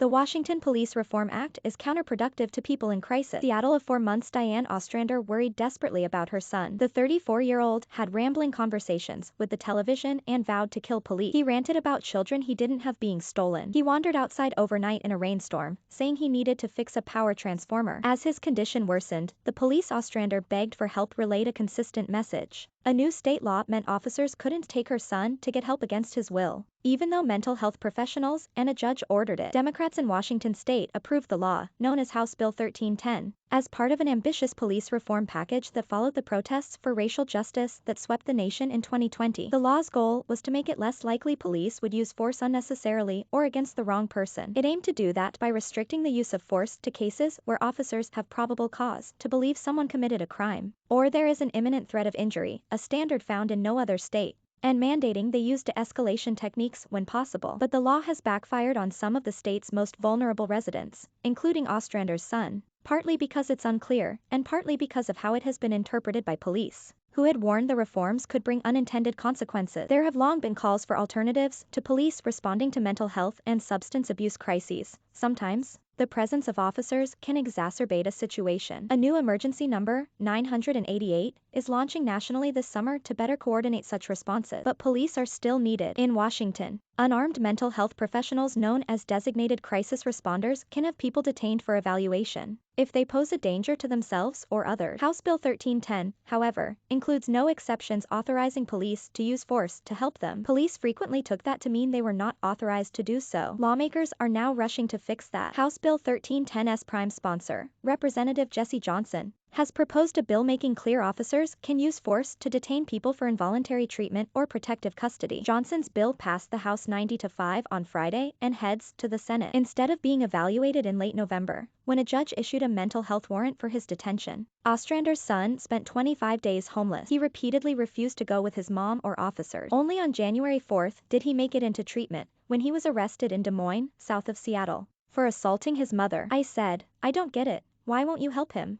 The Washington Police Reform Act is counterproductive to people in crisis. Seattle of 4 months Diane Ostrander worried desperately about her son. The 34-year-old had rambling conversations with the television and vowed to kill police. He ranted about children he didn't have being stolen. He wandered outside overnight in a rainstorm, saying he needed to fix a power transformer. As his condition worsened, the police Ostrander begged for help relayed a consistent message. A new state law meant officers couldn't take her son to get help against his will, even though mental health professionals and a judge ordered it. Democrats in Washington state approved the law, known as House Bill 1310, as part of an ambitious police reform package that followed the protests for racial justice that swept the nation in 2020. The law's goal was to make it less likely police would use force unnecessarily or against the wrong person. It aimed to do that by restricting the use of force to cases where officers have probable cause to believe someone committed a crime, or there is an imminent threat of injury, a standard found in no other state, and mandating they use de-escalation techniques when possible. But the law has backfired on some of the state's most vulnerable residents, including Ostrander's son, partly because it's unclear, and partly because of how it has been interpreted by police, who had warned the reforms could bring unintended consequences. There have long been calls for alternatives to police responding to mental health and substance abuse crises. Sometimes, the presence of officers can exacerbate a situation. A new emergency number, 988, is launching nationally this summer to better coordinate such responses. But police are still needed. In Washington, unarmed mental health professionals known as designated crisis responders can have people detained for evaluation if they pose a danger to themselves or others. House Bill 1310, however, includes no exceptions authorizing police to use force to help them. Police frequently took that to mean they were not authorized to do so. Lawmakers are now rushing to fix that. House Bill 1310's prime sponsor, Representative Jesse Johnson, has proposed a bill making clear officers can use force to detain people for involuntary treatment or protective custody. Johnson's bill passed the House 90-5 on Friday and heads to the Senate instead of being evaluated in late November, when a judge issued a mental health warrant for his detention. Ostrander's son spent 25 days homeless. He repeatedly refused to go with his mom or officers. Only on January 4th did he make it into treatment, when he was arrested in Des Moines, south of Seattle, for assaulting his mother. "I said, I don't get it. Why won't you help him?"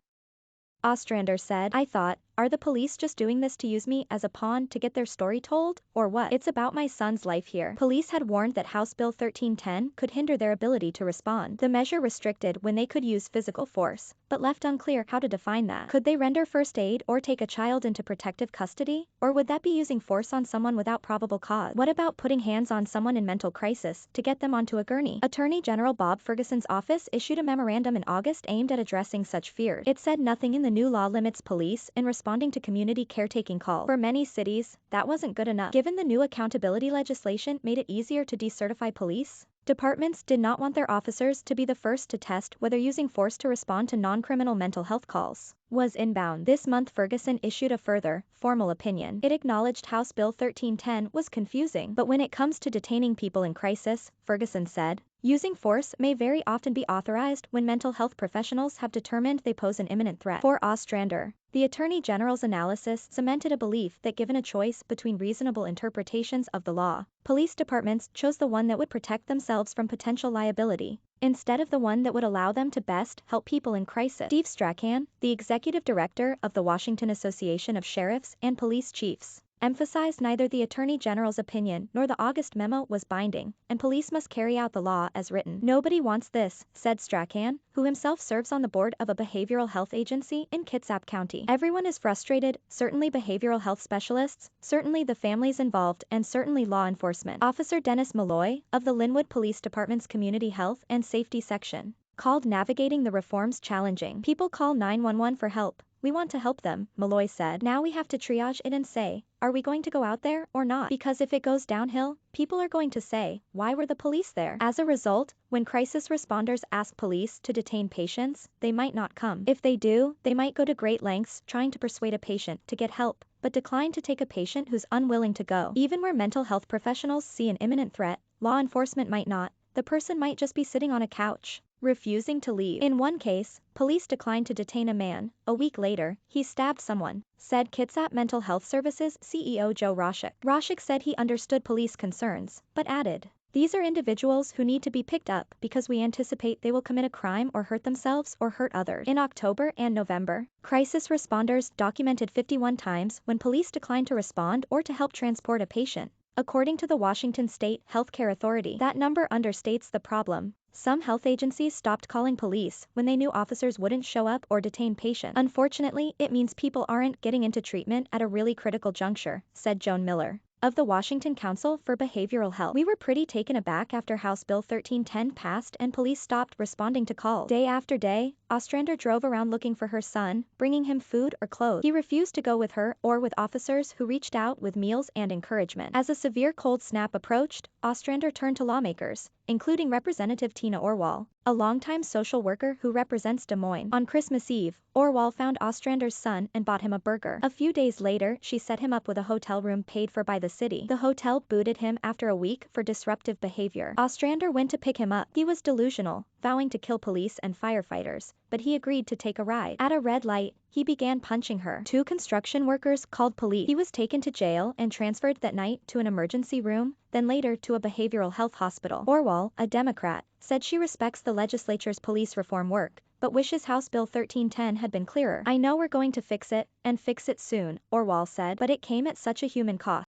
Ostrander said. "I thought, are the police just doing this to use me as a pawn to get their story told, or what? It's about my son's life here." Police had warned that House Bill 1310 could hinder their ability to respond. The measure restricted when they could use physical force, but left unclear how to define that. Could they render first aid or take a child into protective custody? Or would that be using force on someone without probable cause? What about putting hands on someone in mental crisis to get them onto a gurney? Attorney General Bob Ferguson's office issued a memorandum in August aimed at addressing such fears. It said nothing in the new law limits police in responding to community caretaking calls. For many cities, that wasn't good enough. Given the new accountability legislation made it easier to decertify police departments did not want their officers to be the first to test whether using force to respond to non-criminal mental health calls was inbound. This month Ferguson issued a further, formal opinion. It acknowledged House Bill 1310 was confusing, but when it comes to detaining people in crisis, Ferguson said, using force may very often be authorized when mental health professionals have determined they pose an imminent threat. For Ostrander, the Attorney General's analysis cemented a belief that given a choice between reasonable interpretations of the law, police departments chose the one that would protect themselves from potential liability, instead of the one that would allow them to best help people in crisis. Steve Strachan, the executive director of the Washington Association of Sheriffs and Police Chiefs, emphasized neither the Attorney General's opinion nor the August memo was binding, and police must carry out the law as written. "Nobody wants this," said Strachan, who himself serves on the board of a behavioral health agency in Kitsap County. "Everyone is frustrated, certainly behavioral health specialists, certainly the families involved, and certainly law enforcement." Officer Dennis Malloy, of the Linwood Police Department's Community Health and Safety Section, called navigating the reforms challenging. "People call 911 for help. We want to help them," Malloy said. "Now we have to triage it and say, are we going to go out there or not? Because if it goes downhill, people are going to say, why were the police there?" As a result, when crisis responders ask police to detain patients, they might not come. If they do, they might go to great lengths trying to persuade a patient to get help, but decline to take a patient who's unwilling to go. Even where mental health professionals see an imminent threat, law enforcement might not. The person might just be sitting on a couch, refusing to leave. In one case, police declined to detain a man. A week later, he stabbed someone, said Kitsap Mental Health Services CEO Joe Roshik. Roshik said he understood police concerns, but added, "These are individuals who need to be picked up because we anticipate they will commit a crime or hurt themselves or hurt others." In October and November, crisis responders documented 51 times when police declined to respond or to help transport a patient. According to the Washington State Healthcare Authority, that number understates the problem. Some health agencies stopped calling police when they knew officers wouldn't show up or detain patients. Unfortunately, it means people aren't getting into treatment at a really critical juncture, said Joan Miller of the Washington Council for Behavioral Health. We were pretty taken aback after House Bill 1310 passed and police stopped responding to calls. Day after day, Ostrander drove around looking for her son, bringing him food or clothes. He refused to go with her or with officers who reached out with meals and encouragement. As a severe cold snap approached, Ostrander turned to lawmakers, including Representative Tina Orwall, a longtime social worker who represents Des Moines. On Christmas Eve, Orwall found Ostrander's son and bought him a burger. A few days later, she set him up with a hotel room paid for by the city. The hotel booted him after a week for disruptive behavior. Ostrander went to pick him up. He was delusional, vowing to kill police and firefighters, but he agreed to take a ride. At a red light, he began punching her. 2 construction workers called police. He was taken to jail and transferred that night to an emergency room, then later to a behavioral health hospital. Orwall, a Democrat, said she respects the legislature's police reform work, but wishes House Bill 1310 had been clearer. I know we're going to fix it, and fix it soon, Orwall said, but it came at such a human cost.